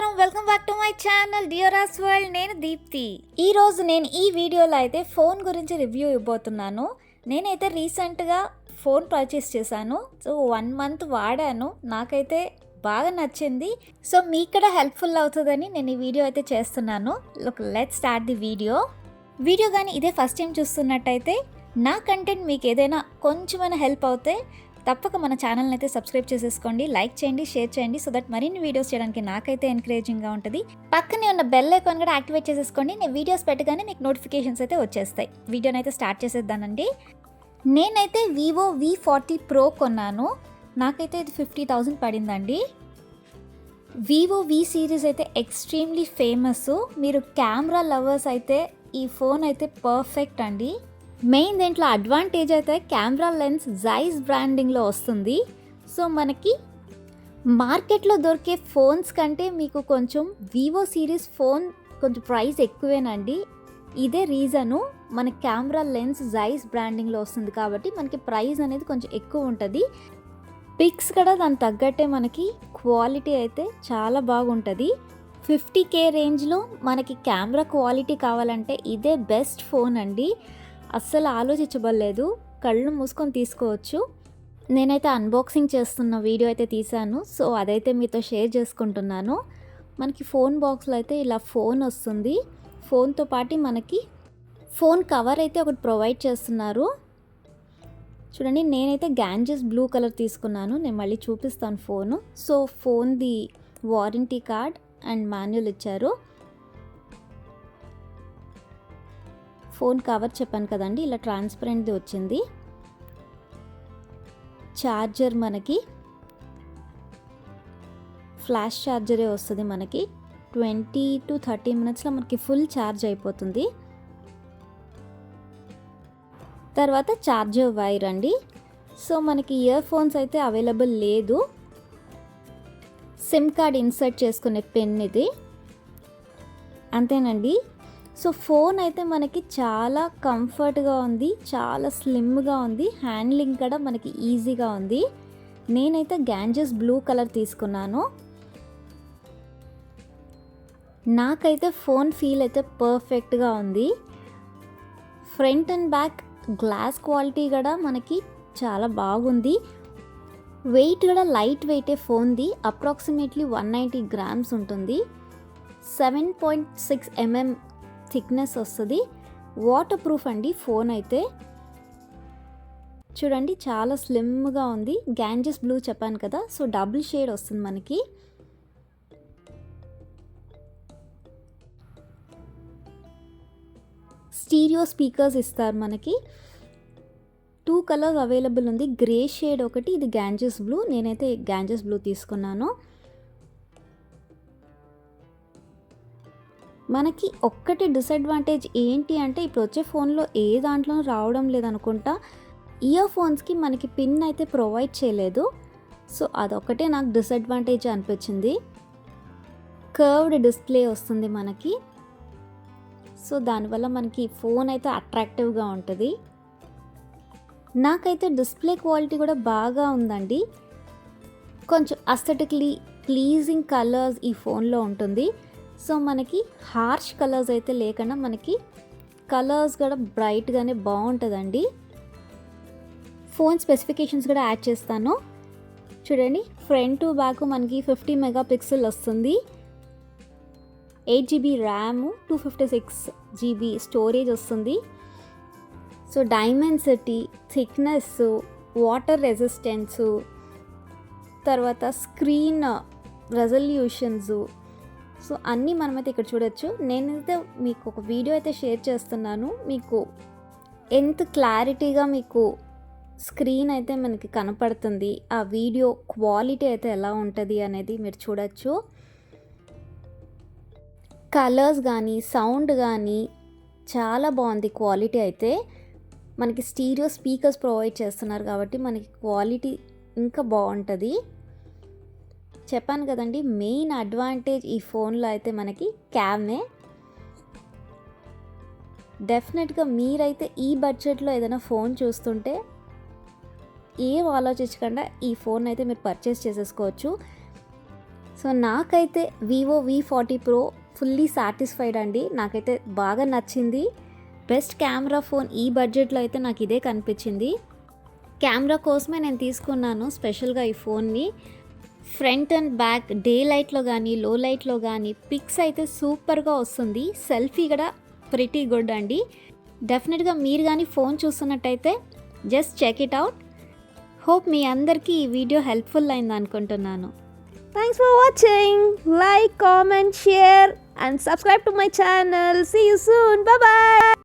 నమస్కారం, welcome back to my channel Deora's world. నేను దీప్తి. ఈరోజు నేను ఈ వీడియోలో అయితే ఫోన్ గురించి రివ్యూ ఇవ్వబోతున్నాను. నేనైతే రీసెంట్గా ఫోన్ పర్చేస్ చేశాను. సో 1 మంత్ వాడాను. నాకైతే బాగా నచ్చింది. సో మీకు కూడా హెల్ప్ఫుల్ అవుతుందని నేను ఈ వీడియో అయితే చేస్తున్నాను. లెట్స్ స్టార్ట్ ది వీడియో కానీ ఇదే ఫస్ట్ టైం చూస్తున్నట్టయితే నా కంటెంట్ మీకు ఏదైనా కొంచెమైనా హెల్ప్ అవుతే తప్పక మన ఛానల్ని అయితే సబ్స్క్రైబ్ చేసేసుకోండి, లైక్ చేయండి, షేర్ చేయండి. సో దట్ మరిన్ని వీడియోస్ చేయడానికి నాకైతే ఎంకరేజింగ్గా ఉంటుంది. పక్కనే ఉన్న బెల్ ఐకాన్ కూడా యాక్టివేట్ చేసేసుకోండి. నేను వీడియోస్ పెట్టగానే మీకు నోటిఫికేషన్స్ అయితే వచ్చేస్తాయి. వీడియోని అయితే స్టార్ట్ చేసేద్దానండి. నేనైతే వివో V40 Pro కొన్నాను. నాకైతే ఇది 50,000 పడిందండి. వివో V సిరీస్ అయితే ఎక్స్ట్రీమ్లీ ఫేమస్. మీరు కెమెరా లవర్స్ అయితే ఈ ఫోన్ అయితే పర్ఫెక్ట్ అండి. మెయిన్ దీంట్లో అడ్వాంటేజ్ అయితే కెమెరా లెన్స్ జైస్ బ్రాండింగ్లో వస్తుంది. సో మనకి మార్కెట్లో దొరికే ఫోన్స్ కంటే మీకు కొంచెం వివో సిరీస్ ఫోన్ కొంచెం ప్రైస్ ఎక్కువేనండి. ఇదే రీజను, మన కెమెరా లెన్స్ జైస్ బ్రాండింగ్లో వస్తుంది కాబట్టి మనకి ప్రైస్ అనేది కొంచెం ఎక్కువ ఉంటుంది. పిక్స్ కూడా దానికి తగ్గట్టే మనకి క్వాలిటీ అయితే చాలా బాగుంటుంది. 50K రేంజ్లో మనకి కెమెరా క్వాలిటీ కావాలంటే ఇదే బెస్ట్ ఫోన్ అండి. అస్సలు ఆలోచించబడలేదు, కళ్ళు మూసుకొని తీసుకోవచ్చు. నేనైతే అన్బాక్సింగ్ చేస్తున్న వీడియో అయితే తీశాను. సో అదైతే మీతో షేర్ చేసుకుంటున్నాను. మనకి ఫోన్ బాక్స్లో అయితే ఇలా ఫోన్ వస్తుంది. ఫోన్తో పాటు మనకి ఫోన్ కవర్ అయితే ఒకటి ప్రొవైడ్ చేస్తున్నారు. చూడండి, నేనైతే గ్యాన్జెస్ బ్లూ కలర్ తీసుకున్నాను. నేను మళ్ళీ చూపిస్తాను ఫోను. సో ఫోన్ది వారంటీ కార్డ్ అండ్ మాన్యువల్ ఇచ్చారు. ఫోన్ కవర్ చెప్పాను కదండి, ఇలా ట్రాన్స్పరెంట్ది వచ్చింది. ఛార్జర్ మనకి ఫ్లాష్ ఛార్జరే వస్తుంది. మనకి 20 to 30 మినిట్స్లో మనకి ఫుల్ ఛార్జ్ అయిపోతుంది. తర్వాత ఛార్జర్ వైర్ అండి. సో మనకి ఇయర్ ఫోన్స్ అయితే అవైలబుల్ లేదు. సిమ్ కార్డ్ ఇన్సర్ట్ చేసుకునే పెన్ ఇది, అంతేనండి. సో ఫోన్ అయితే మనకి చాలా కంఫర్ట్గా ఉంది, చాలా స్లిమ్గా ఉంది. హ్యాండ్లింగ్ కూడా మనకి ఈజీగా ఉంది. నేనైతే గ్యాన్జెస్ బ్లూ కలర్ తీసుకున్నాను. నాకైతే ఫోన్ ఫీల్ అయితే పర్ఫెక్ట్గా ఉంది. Front and back glass quality కూడా మనకి చాలా బాగుంది. వెయిట్ కూడా లైట్ వెయిటే ఫోన్ది. అప్రాక్సిమేట్లీ 190 grams ఉంటుంది. 7.6 mm థిక్నెస్ వస్తుంది. వాటర్ ప్రూఫ్ అండి ఫోన్ అయితే. చూడండి, చాలా స్లిమ్గా ఉంది. గ్యాన్జెస్ బ్లూ చెప్పాను కదా, సో డబుల్ షేడ్ వస్తుంది మనకి. స్టీరియో స్పీకర్స్ ఇస్తారు మనకి. 2 కలర్స్ అవైలబుల్ ఉంది. గ్రే షేడ్ ఒకటి, ఇది గ్యాన్జెస్ బ్లూ. నేనైతే గ్యాన్జెస్ బ్లూ తీసుకున్నాను. మనకి ఒక్కటి డిసడ్వాంటేజ్ ఏంటి అంటే ఇప్పుడు వచ్చే ఫోన్లో ఏ దాంట్లో రావడం లేదనుకుంటా, ఇయర్ ఫోన్స్కి మనకి పిన్ అయితే ప్రొవైడ్ చేయలేదు. సో అదొక్కటే నాకు డిసడ్వాంటేజ్ అనిపించింది. కర్వ్డ్ డిస్ప్లే వస్తుంది మనకి. సో దానివల్ల మనకి ఫోన్ అయితే అట్రాక్టివ్గా ఉంటుంది. నాకైతే డిస్ప్లే క్వాలిటీ కూడా బాగా ఉందండి. కొంచెం అస్థెటిక్లీ ప్లీజింగ్ కలర్స్ ఈ ఫోన్లో ఉంటుంది. సో మనకి హార్ష్ కలర్స్ అయితే లేకుండా మనకి కలర్స్ కూడా బ్రైట్గానే బాగుంటుందండి. ఫోన్ స్పెసిఫికేషన్స్ కూడా యాడ్ చేస్తాను. చూడండి, ఫ్రంట్ టు బ్యాక్ మనకి 50 MP వస్తుంది. 8GB ర్యామ్, 256GB స్టోరేజ్ వస్తుంది. So Dimensity, thickness, water resistance, తర్వాత స్క్రీన్ రెజల్యూషన్స్, సో అన్నీ మనమైతే ఇక్కడ చూడొచ్చు. నేనైతే మీకు ఒక వీడియో అయితే షేర్ చేస్తున్నాను. మీకు ఎంత క్లారిటీగా మీకు స్క్రీన్ అయితే మనకి కనపడుతుంది, ఆ వీడియో క్వాలిటీ అయితే ఎలా ఉంటుంది అనేది మీరు చూడొచ్చు. కలర్స్ కానీ సౌండ్ కానీ చాలా బాగుంది క్వాలిటీ అయితే. మనకి స్టీరియో స్పీకర్స్ ప్రొవైడ్ చేస్తున్నారు కాబట్టి మనకి క్వాలిటీ ఇంకా బాగుంటుంది. చెప్పాను కదండి, మెయిన్ అడ్వాంటేజ్ ఈ ఫోన్లో అయితే మనకి క్యామే. డెఫినెట్గా మీరైతే ఈ బడ్జెట్లో ఏదైనా ఫోన్ చూస్తుంటే ఏం ఆలోచించకుండా ఈ ఫోన్ అయితే మీరు పర్చేస్ చేసేసుకోవచ్చు. సో నాకైతే Vivo V40 Pro fully satisfied అండి. నాకైతే బాగా నచ్చింది. బెస్ట్ కెమెరా ఫోన్ ఈ బడ్జెట్లో అయితే నాకు ఇదే కనిపించింది. కెమెరా కోసమే నేను తీసుకున్నాను స్పెషల్గా ఈ ఫోన్ని. ఫ్రంట్ అండ్ బ్యాక్ డే లైట్లో కానీ లో లైట్లో కానీ పిక్స్ అయితే సూపర్గా వస్తుంది. సెల్ఫీ కూడా ప్రిటీ గుడ్ అండి. డెఫినెట్గా మీరు కానీ ఫోన్ చూస్తున్నట్టయితే just check it out. Hope మీ అందరికీ ఈ వీడియో హెల్ప్ఫుల్ అయింది అనుకుంటున్నాను. Thanks for watching. Like, comment, share and subscribe to my channel. See you soon. Bye bye.